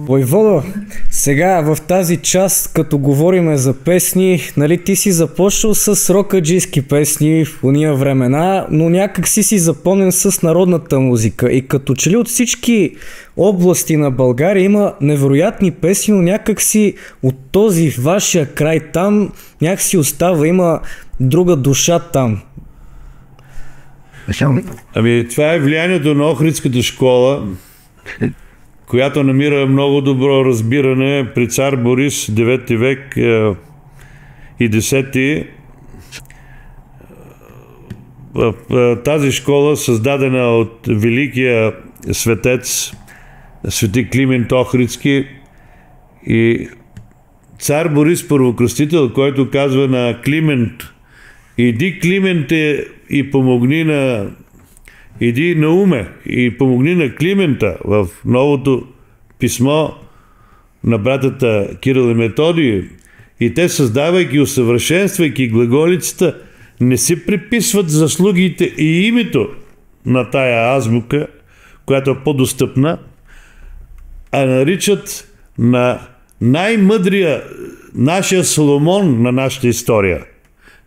Войводо, сега в тази част, като говориме за песни, нали ти си започнал с рокаджийски песни в уния времена, но някак си запомнен с народната музика. И като че ли от всички области на България има невероятни песни, но някак си от този вашия край там някак си остава, има друга душа там. Ами това е влиянието на Охридската школа, която намира много добро разбиране при цар Борис 9 век и 10. В тази школа, създадена от великия светец свети Климент Охридски, и цар Борис Първокръстител, който казва на Климент: иди, Клименте, и помогни на... Иди, Науме, и помогни на Климента в новото писмо на братята Кирил и Методий. И те, създавайки, усъвършенствайки глаголицата, не си приписват заслугите и името на тая азбука, която е по-достъпна, а наричат на най-мъдрия, нашия Соломон на нашата история.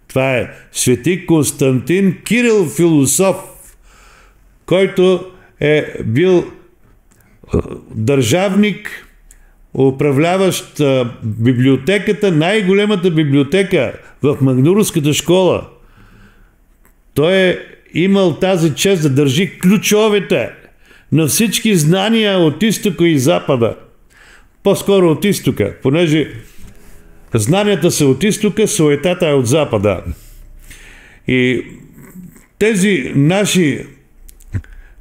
Това е свети Константин Кирил Философ, който е бил държавник, управляващ библиотеката, най-големата библиотека в Магнурската школа. Той е имал тази чест да държи ключовете на всички знания от изтока и запада. По-скоро от изтока, понеже знанията са от изтока, суетата е от запада. И тези наши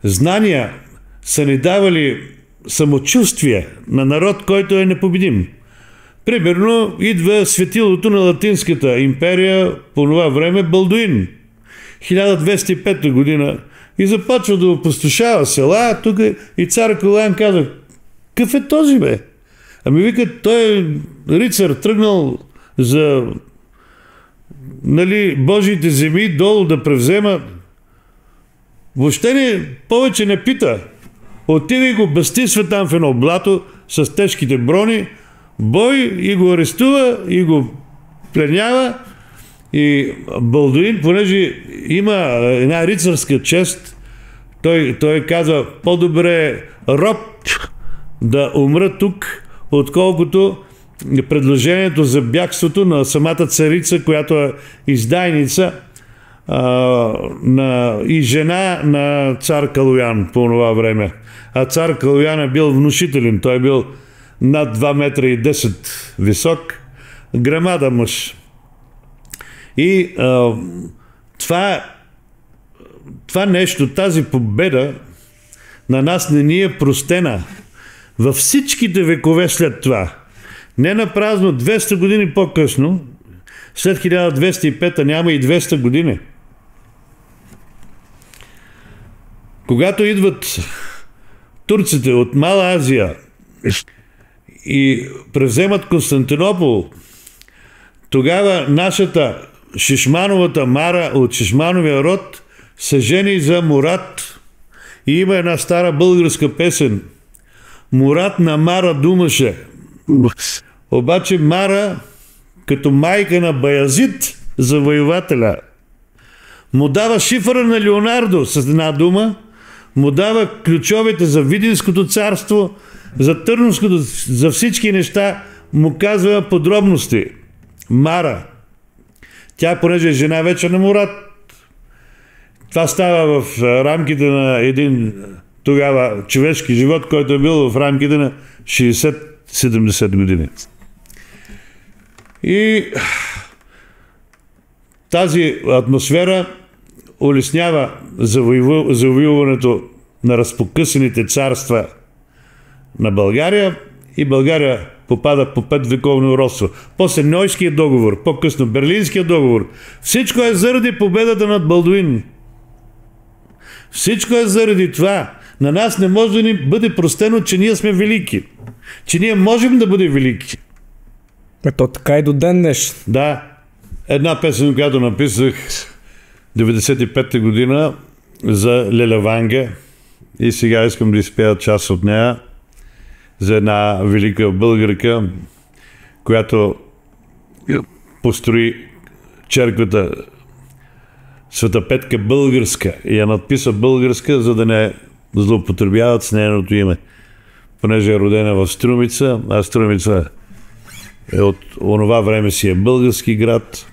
знания са ни давали самочувствие на народ, който е непобедим. Примерно идва светилото на Латинската империя по това време Балдуин, 1205 година, и започва да опустошава села. Тук и цар Калоян казва: какъв е този, бе? Ами вика, той е рицар, тръгнал за Божиите земи долу да превзема. Въобще повече не пита. Отива и го бастисва там в едно блато с тежките брони, бой, и го арестува, и го пленява. И Балдуин, понеже има една рицарска чест, той казва: по-добре роб да умра тук, отколкото предложението за бягството на самата царица, която е издайница и жена на цар Калоян по това време. А цар Калоян е бил внушителен. Той е бил над 2 метра и 10 висок, грамада мъж. И това нещо, тази победа на нас не ни е простена във всичките векове след това. Не напразно 200 години по-късно, след 1205, няма и 200 години. Когато идват турците от Мала Азия и превземат Константинопол, тогава нашата Шишмановата Мара от Шишмановия род се жени за Мурат. И има една стара българска песен: Мурат на Мара думаше. Обаче Мара, като майка на Баязид, завоевателя, му дава шифъра на Леонардо с една дума, му дава ключовете за Видинското царство, за Търновското, за всички неща, му казва подробности. Мара. Тя, понеже е жена вече на Мурат. Това става в рамките на един тогава човешки живот, който е бил в рамките на 60-70 години. И тази атмосфера улеснява завоюването на разпокъсаните царства на България, и България попада по 5 вековно родство. После Ньойския договор, по-късно Берлинския договор. Всичко е заради победата над Балдуин. Всичко е заради това. На нас не може да ни бъде простено, че ние сме велики. Че ние можем да бъдем велики. Ето така и до ден днес. Да. Една песен, която написах 95-та година за Леля Ванга, и сега искам да изпея част от нея. за една велика българка, която построи черквата Света Петка Българска и я надписа Българска, за да не злоупотребяват с нейното име. Понеже е родена в Струмица, а Струмица от онова време си е български град.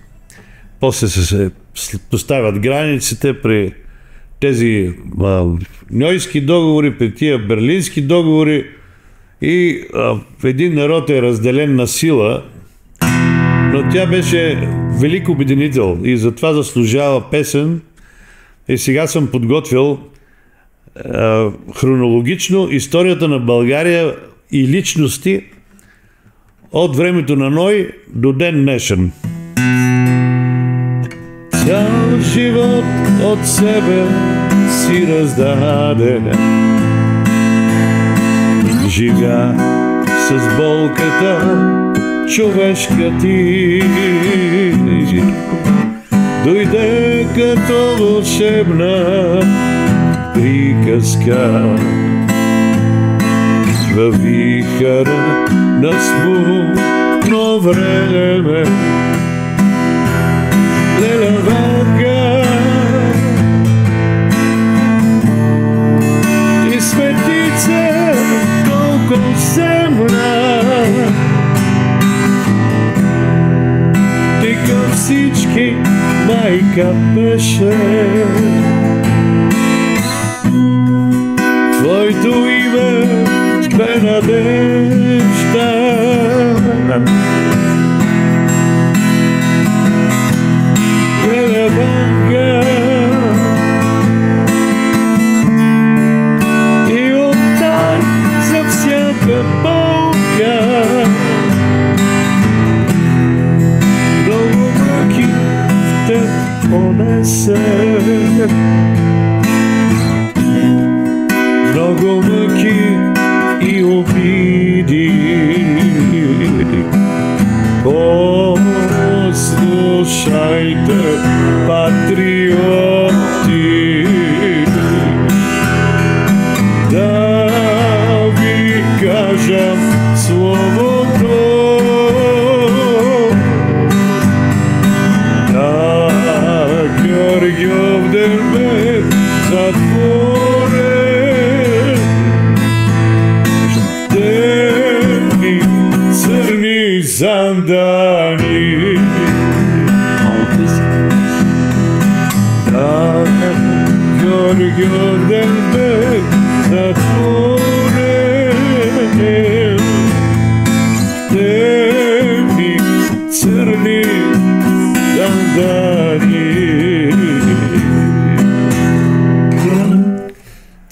После се поставят границите при тези Ньойски договори, при тия Берлински договори и един народ е разделен на сила, но тя беше велик обединител и затова заслужава песен. И сега съм подготвил хронологично историята на България и личности от времето на Ной до ден днешен. Цял живот от себе си раздаде, живя с болката човешка ти, дойде като вълшебна приказка във вихъра на смутно време. Лелеванка, ти светица толкова земна, ти към всички майка беше. Твоето име бе надежда, Лелеванка, и отдай за всяка болка. Много мъки в теб понесе, много мъки и обиди. Послушайте, патриоти, да ви кажа словото на Георгиев ден бе затворен. Темни църни зандани, Георгиев ден бе затворен. Темни църни зандани.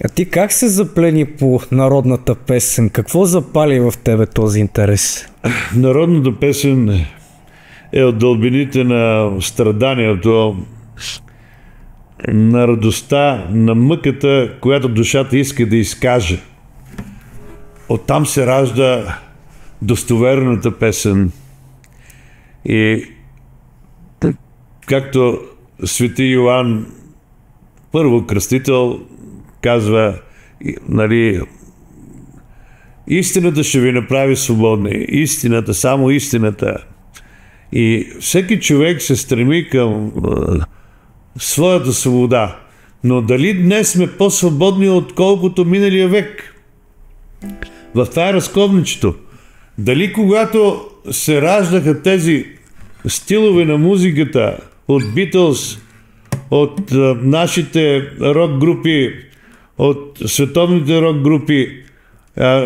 А ти как се заплени по народната песен? Какво запали в тебе този интерес? Народната песен е от дълбините на страданието, на радостта, на мъката, която душата иска да изкаже. Оттам се ражда достоверната песен. И както свети Йоан, първо кръстител, казва, нали, истината ще ви направи свободни. Истината, само истината. И всеки човек се стреми към своята свобода. Но дали днес сме по-свободни, отколкото миналия век? В това е разковничето. Дали когато се раждаха тези стилове на музиката от Битълс, от нашите рок групи, от световните рок групи,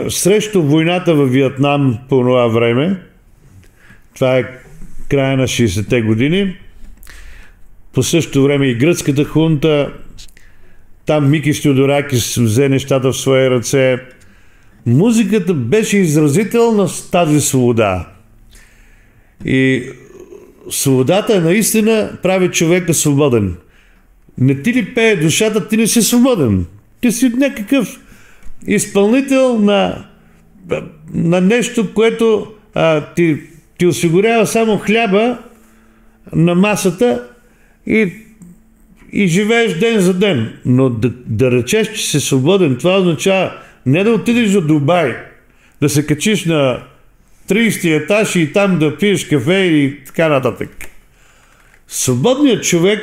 срещу войната във Виетнам по това време, това е края на 60-те години, по същото време и гръцката хунта, там Микис Теодоракис взе нещата в свои ръце. Музиката беше изразител на тази свобода. И свободата наистина прави човека свободен. Не ти ли пее душата, ти не си свободен. Ти си някакъв изпълнител на нещо, което ти осигурява само хляба на масата и живееш ден за ден. Но да речеш, че си свободен, това означава не да отидеш до Дубай, да се качиш на 30-ти етаж и там да пиеш кафе и така нататък. Свободният човек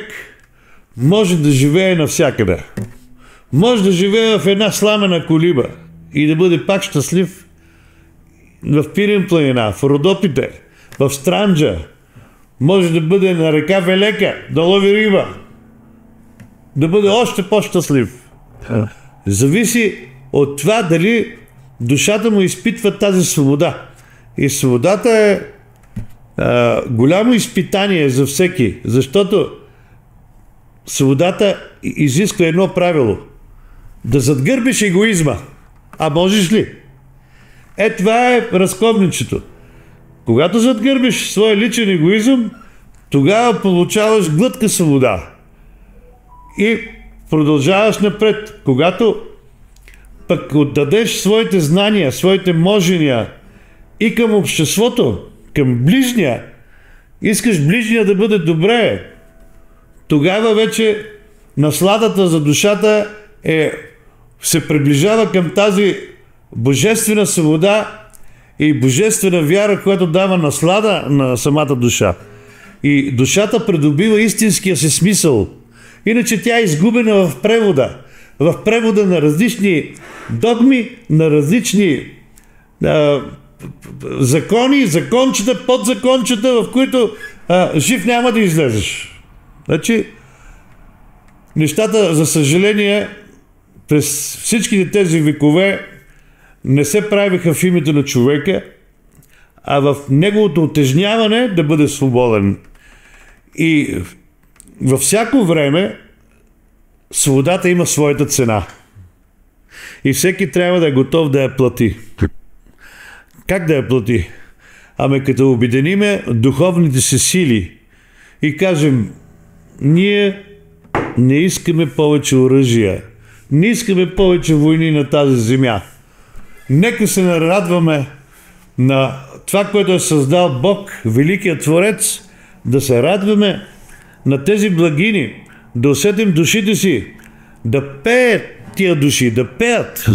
може да живее навсякъде. Може да живее в една сламена колиба и да бъде пак щастлив в Пирин планина, в Родопите, в Странджа. Може да бъде на река Велека, да лови риба, да бъде още по-щастлив. Зависи от това дали душата му изпитва тази свобода. И свободата е голямо изпитание за всеки, защото свободата изисква едно правило. Да задгърбиш егоизма. А можеш ли? Това е разковничето. Когато задгърбиш своя личен егоизъм, тогава получаваш глътка свобода. И продължаваш напред. Когато пък отдадеш своите знания, своите можения и към обществото, към ближния, искаш ближния да бъде добре, тогава вече насладата за душата се приближава към тази божествена свобода и божествена вяра, която дава наслада на самата душа. И душата придобива истинския си смисъл. Иначе тя е изгубена в превода. В превода на различни догми, на различни закони, закончета, подзакончета, в които жив няма да излезеш. Значи, нещата, за съжаление, през всичките тези векове не се правиха в името на човека, а в неговото утежняване да бъде свободен. И във всяко време свободата има своята цена. И всеки трябва да е готов да я плати. Как да я плати? Ами като обединиме духовните си сили и кажем, ние не искаме повече оръжия, не искаме повече войни на тази земя. Нека се нарадваме на това, което е създал Бог, Великият Творец, да се радваме на тези благини, да усетим душите си, да пеят тия души, да пеят.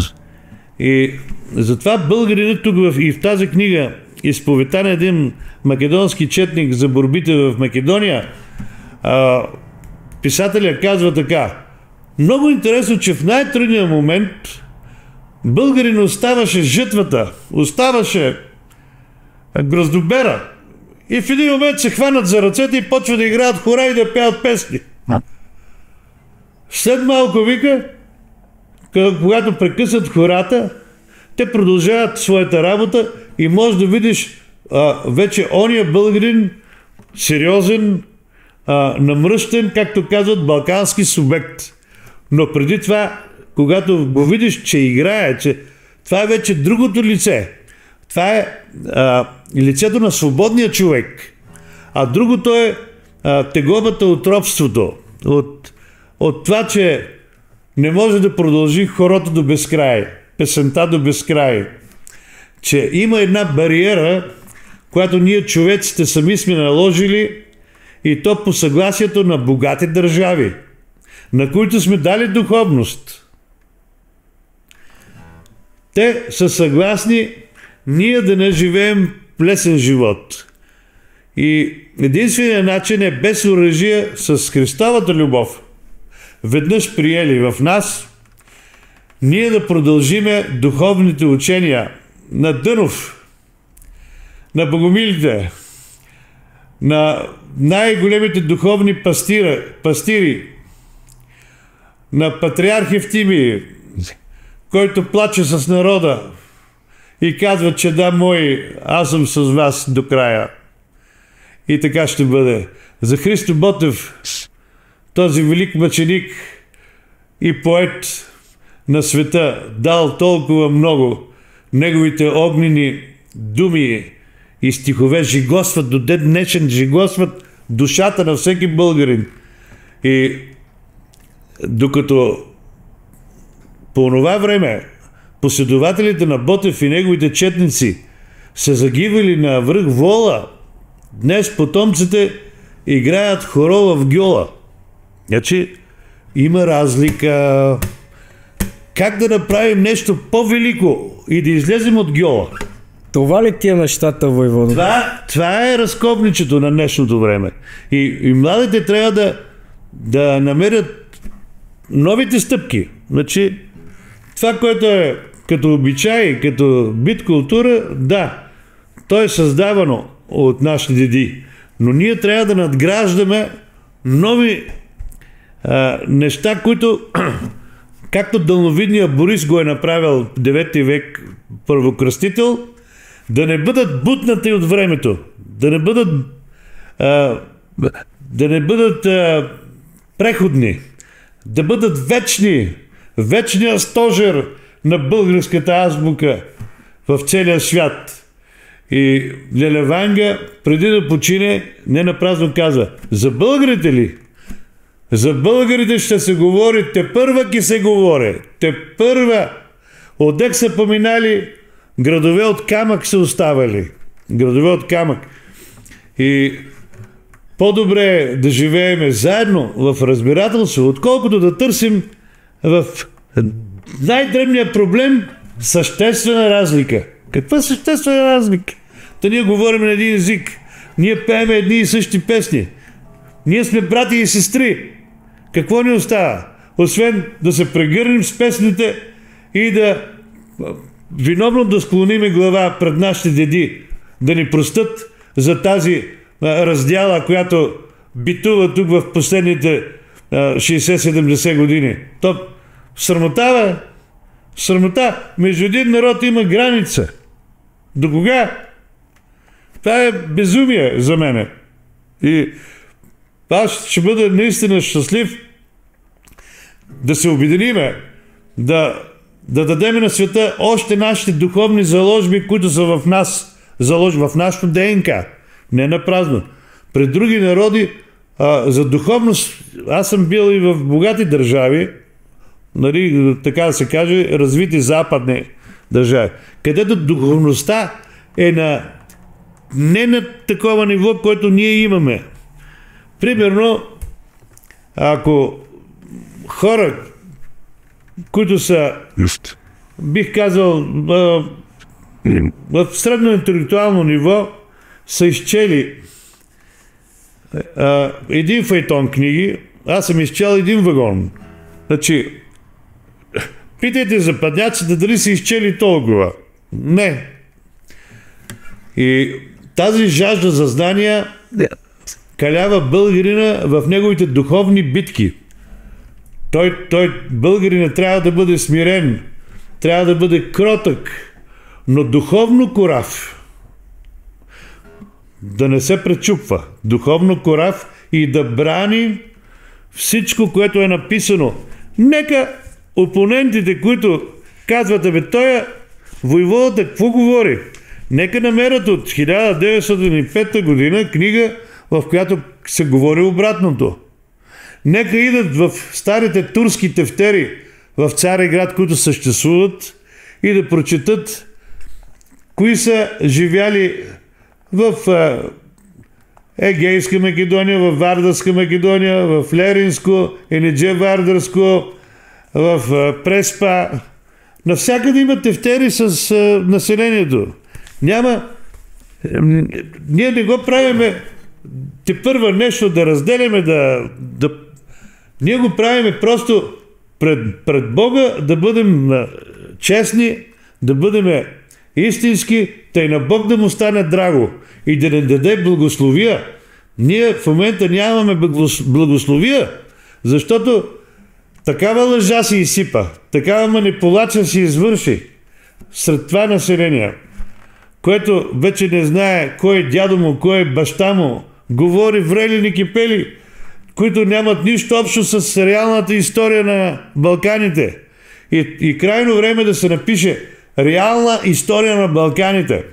И затова българинът тук и в тази книга изповедта на един македонски четник за борбите в Македония, писателя казва така: много интересно, че в най-трудния момент българин оставаше жътвата, оставаше гроздобера и в един момент се хванат за ръцете и почват да играят хора и да пеят песни. След малко, вика, когато прекъсат хората, те продължават своята работа и можеш да видиш вече ония българин сериозен, намръщен, както казват, балкански субект. Но преди това, когато го видиш, че играе, че това е вече другото лице. Това е лицето на свободния човек. А другото е тегобата от робството. От това, че не може да продължи хорото до безкрай, песента до безкрай. Че има една бариера, която ние човеците сами сме наложили, и то по съгласието на богати държави, на които сме дали духовност. Те са съгласни ние да не живеем лесен живот. И единственият начин е без оръжие, с Христовата любов, веднъж приели в нас, ние да продължиме духовните учения на Дънов, на Богомилите, на най-големите духовни пастири, на патриарх Евтимий, който плаче с народа и казва, че да, мой, аз съм с вас до края. И така ще бъде. За Христо Ботев, този велик мъченик и поет на света, дал толкова много. Неговите огнени думи и стихове жигосват до ден днешен, жигосват душата на всеки българин. И докато по това време последователите на Ботев и неговите четници са загивали на връх Вола, днес потомците играят хорова в Гьола. Значи има разлика. Как да направим нещо по-велико и да излезем от гьола. Това ли ти е мечтата, войводо? Това е разковничето на днешното време. И младите трябва да намерят новите стъпки. Значи, това, което е като обичай, като бит култура, да, то е създавано от нашите деди. Но ние трябва да надграждаме нови неща, които, както дълновидният Борис го е направил в 9 век първокръстител, да не бъдат бутнати от времето, да не бъдат преходни, да бъдат вечни, вечният стожер на българската азбука в целия свят. И Леля Ванга, преди да почине, не напразно каза: за българите ли? За българите ще се говори, тепърва ки се говори, тепърва. Отдек са поминали, градове от камък са оставали. Градове от камък. И по-добре е да живееме заедно в разбирателство, отколкото да търсим в най-дребния проблем съществена разлика. Каква съществена разлика? Та ние говорим на един език. Ние пееме едни и същи песни. Ние сме брати и сестри. Какво ни остава? Освен да се прегърнем с песните и да виновно да склониме глава пред нашите деди, да ни простят за тази раздяла, която битува тук в последните 60-70 години. То срамота, бе! Срамота! Между един народ има граница. До кога? Това е безумие за мене. И аз ще бъда наистина щастлив да се обединиме, да дадем на света още нашите духовни заложби, които са в нас, в нашото ДНК. Не на празно. Пред други народи за духовност, аз съм бил и в богати държави, нали, така да се каже, развити западни държави, където духовността е не на такова ниво, което ние имаме. Примерно, ако хора, които са, бих казал, в средно интелектуално ниво, са изчели един файтон книги, аз съм изчел един вагон. Значи, питайте западняците дали са изчели толкова. Не. И тази жажда за знания калява българина в неговите духовни битки. Той българина трябва да бъде смирен, трябва да бъде кротък, но духовно корав. Да не се пречупва. Духовно корав и да брани всичко, което е написано. Нека опонентите, които казват: бе, той войводата какво говори? Нека намерят от 1905 година книга, в която се говори обратното. Нека идат в старите турски тефтери в Цареград, които съществуват, и да прочетат кои са живяли в Егейска Македония, в Вардарска Македония, в Леринско, Енидже Вардарско, в Преспа. Навсякъде има тефтери с населението. Ние не го правиме тепърва нещо да разделяме, ние го правиме просто пред Бога, да бъдем честни, да бъдем истински, тъй на Бог да му стане драго и да не даде благословия. Ние в момента нямаме благословия, защото такава лъжа се изсипа, такава манипулация се извърши сред това население, което вече не знае кой е дядо му, кой е баща му, говори врели кипели, които нямат нищо общо с реалната история на Балканите. И крайно време да се напише реална история на Балканите.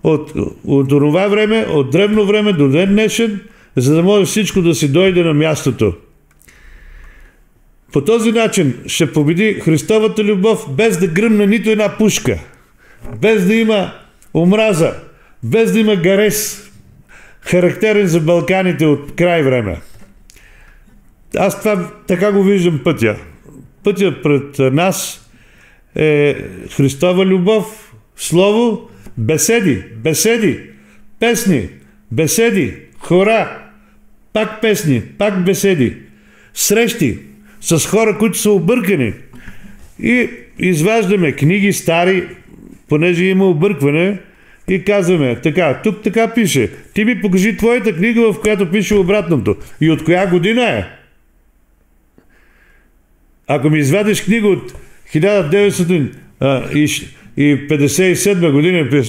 От това време, от древно време до ден днешен, за да може всичко да си дойде на мястото. По този начин ще победи Христовата любов, без да гръмне нито една пушка, без да има омраза, без да има гарес, характерен за Балканите от край време. Аз това така го виждам пътя. Пътя пред нас е Христова любов, слово, беседи, песни, беседи, хора, пак песни, пак беседи, срещи с хора, които са объркани. И изваждаме книги стари, понеже има объркване, и казваме, така, тук така пише. Ти ми покажи твоята книга, в която пише обратното. И от коя година е? Ако ми извадиш книга от 1957 година,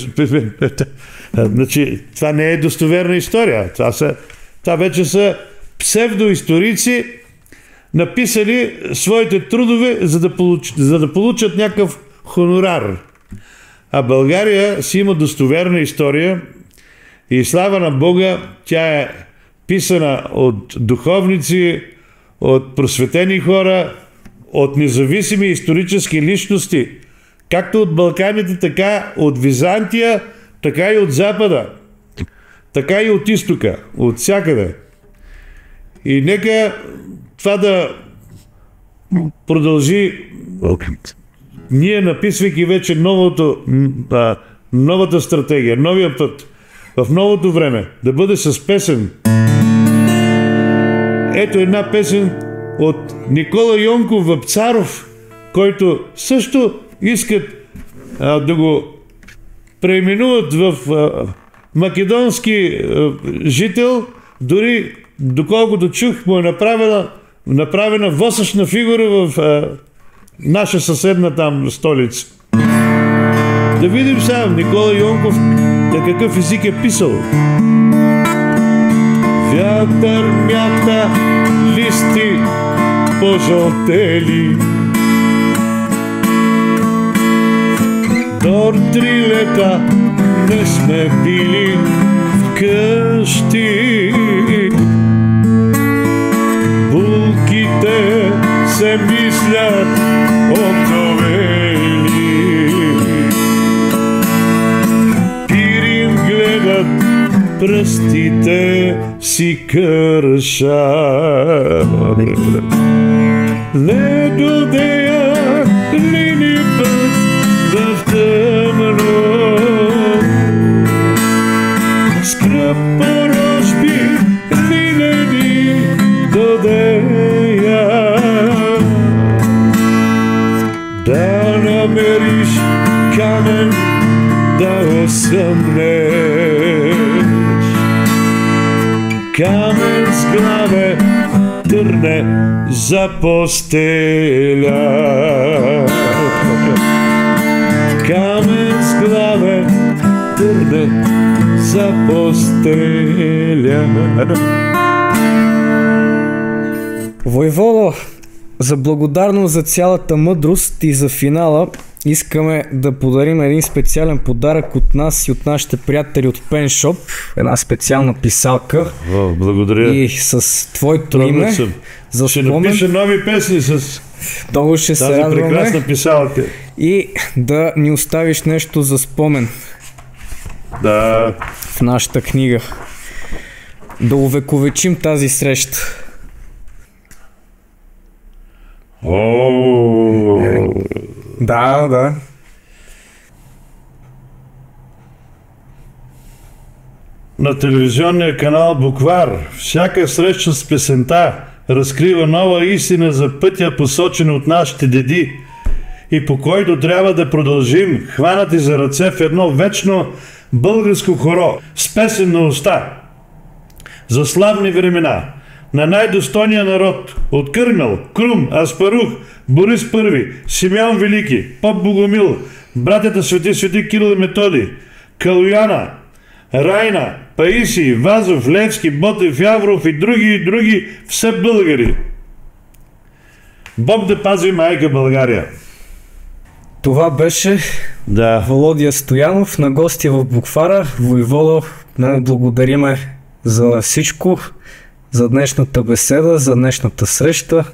значи, това не е достоверна история. Това вече са псевдоисторици, написали своите трудове, за да получат някакъв хонорар. А България си има достоверна история и слава на Бога, тя е писана от духовници, от просветени хора, от независими исторически личности, както от Балканите, така от Византия, така и от Запада, така и от Изтока, от всякъде. И нека това да продължи, ние написвайки вече новата стратегия, новия път, в новото време, да бъде с песен. Ето една песен от Никола Йонков Вапцаров, който също искат да го преименуват в македонски жител, дори доколкото чух, му е направена восъчна фигура в наша съседна там столица. Да видим сега Никола Йонков на какъв език е писал. Вятър мята листи пожълтели, до 3 лета не сме били вкъщи. Булките се мислят обновели, пирин гледат, пръстите си кършат. Не додея ли ни път в тъмно, скръп порожби ли не ни додея, да намериш камен да осъмнеш, камен с главе търне за постеля, камен с главе търне за постеля. Войводо, за благодарност за цялата мъдрост и за финала искаме да подарим един специален подарък от нас и от нашите приятели от Пеншоп. Една специална писалка. Благодаря. И с твоето име. За ще напиша нови песни с много ще тази се радваме. прекрасна писалка. И да ни оставиш нещо за спомен. Да. В нашата книга. Да увековечим тази среща. Да. На телевизионния канал Буквар всяка среща с песента разкрива нова истина за пътя, посочен от нашите деди и по който трябва да продължим, хванати за ръце в едно вечно българско хоро с песен на уста за славни времена на най-достойния народ от Кърмел, Крум, Аспарух, Борис Първи, Симеон Велики, Поп Богомил, братята Свети Кирил и Методий, Калуяна, Райна, Паисий, Вазов, Левски, Ботев, Явров и други, все българи. Бог да пази майка България. Това беше Володя Стоянов на гости в Буквара. Войводо, много благодариме за всичко, за днешната беседа, за днешната среща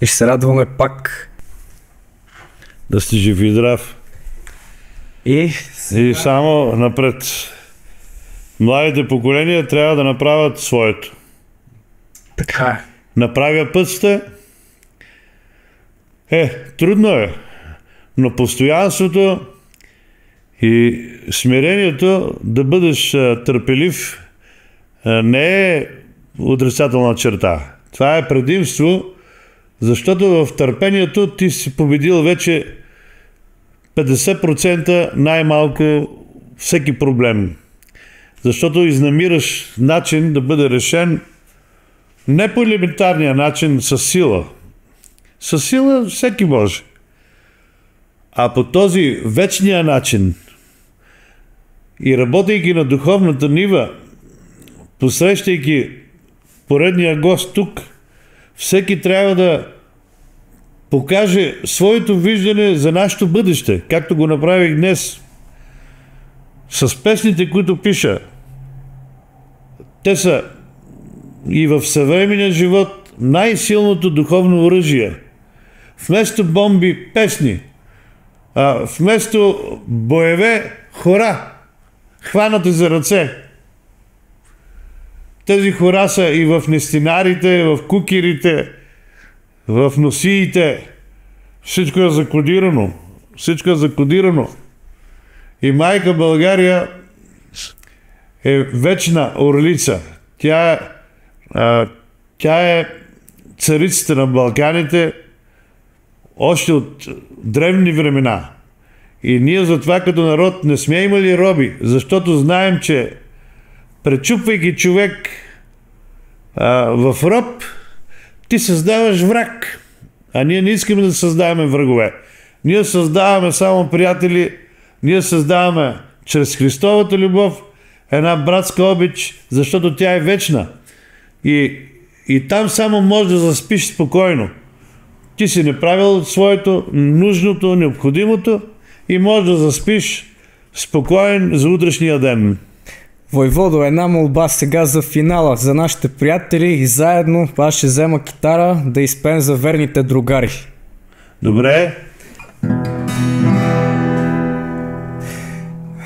и ще се радваме пак. Да сте жив и здрав. И само напред. Младите поколения трябва да направят своето. Така е. На правия път сте. Трудно е. но постоянството и смирението, да бъдеш търпелив, не е отрицателна черта. Това е предимство, защото в търпението ти си победил вече 50% най-малко всеки проблем. Защото изнамираш начин да бъде решен не по елементарния начин, с сила. С сила всеки може. А по този вечния начин и работейки на духовната нива, посрещайки поредния гост тук, всеки трябва да покаже своето виждане за нашето бъдеще, както го направих днес с песните, които пиша. Те са и в съвременния живот най-силното духовно оръжие. Вместо бомби, песни, вместо боеве, хора, хванати за ръце. Тези хора са и в нестинарите, в кукерите, в носиите. Всичко е закодирано. Всичко е закодирано. И майка България е вечна орлица. Тя е царицата на Балканите още от древни времена. И ние затова като народ не сме имали роби, защото знаем, че пречупвайки човек в роб, ти създаваш враг. А ние не искаме да създаваме врагове. Ние създаваме само приятели, ние създаваме чрез Христовата любов една братска обич, защото тя е вечна. И там само можеш да заспиш спокойно. Ти си направил своето нужното, необходимото и можеш да заспиш спокоен за утрешния ден. Войводо, една молба сега за финала, за нашите приятели и заедно аз ще взема китара да изпеем за верните другари. Добре.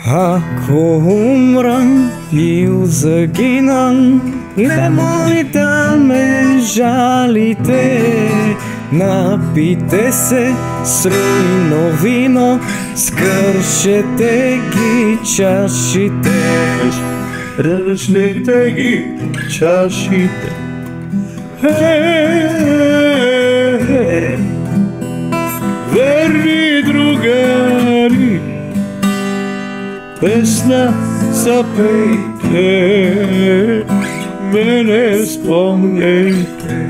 Ако умрам и загинам, не мой да ме жалите. Напийте се с руино вино, скършете ги чашите. Разлите ги чашите. Верни другари, песна запейте, мене спомнете.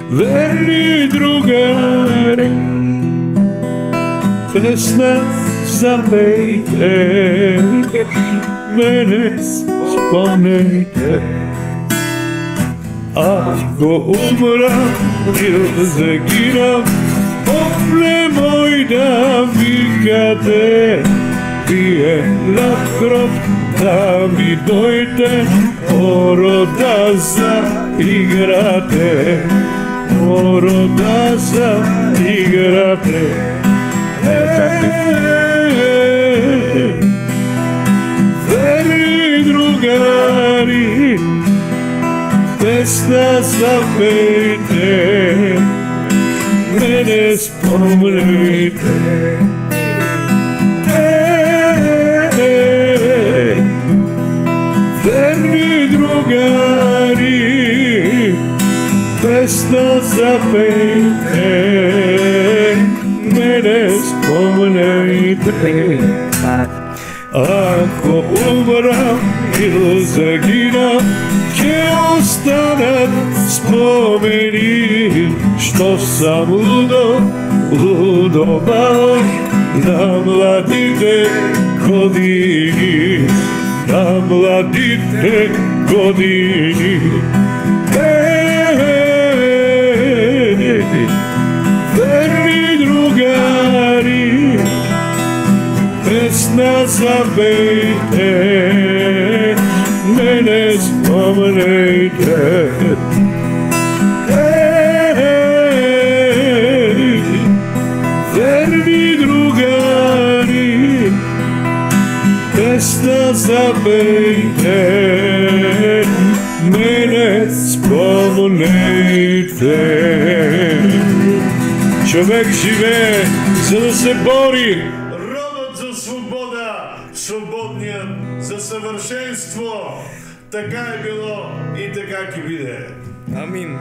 Верни другари, песна запейте, мене спомнете. Ако умра или загинам, опле мой да викате, вие на гроб да ми дойте, орода заиграте, орода заиграте. Верни другари, песна запейте, мене спомнете. Верни другари, песна запейте, мене спомнете. Ако умрам или загинам, ще останат спомени, що съм лудомал на младите години, на младите години. Верни другари, песна запейте, мене спомнете. Верни другари, песна запейте, мене спомнете. Човек живее, за да се бори. Родът за свобода, свободният за съвършенство. Така е било и така ки биде. Амин.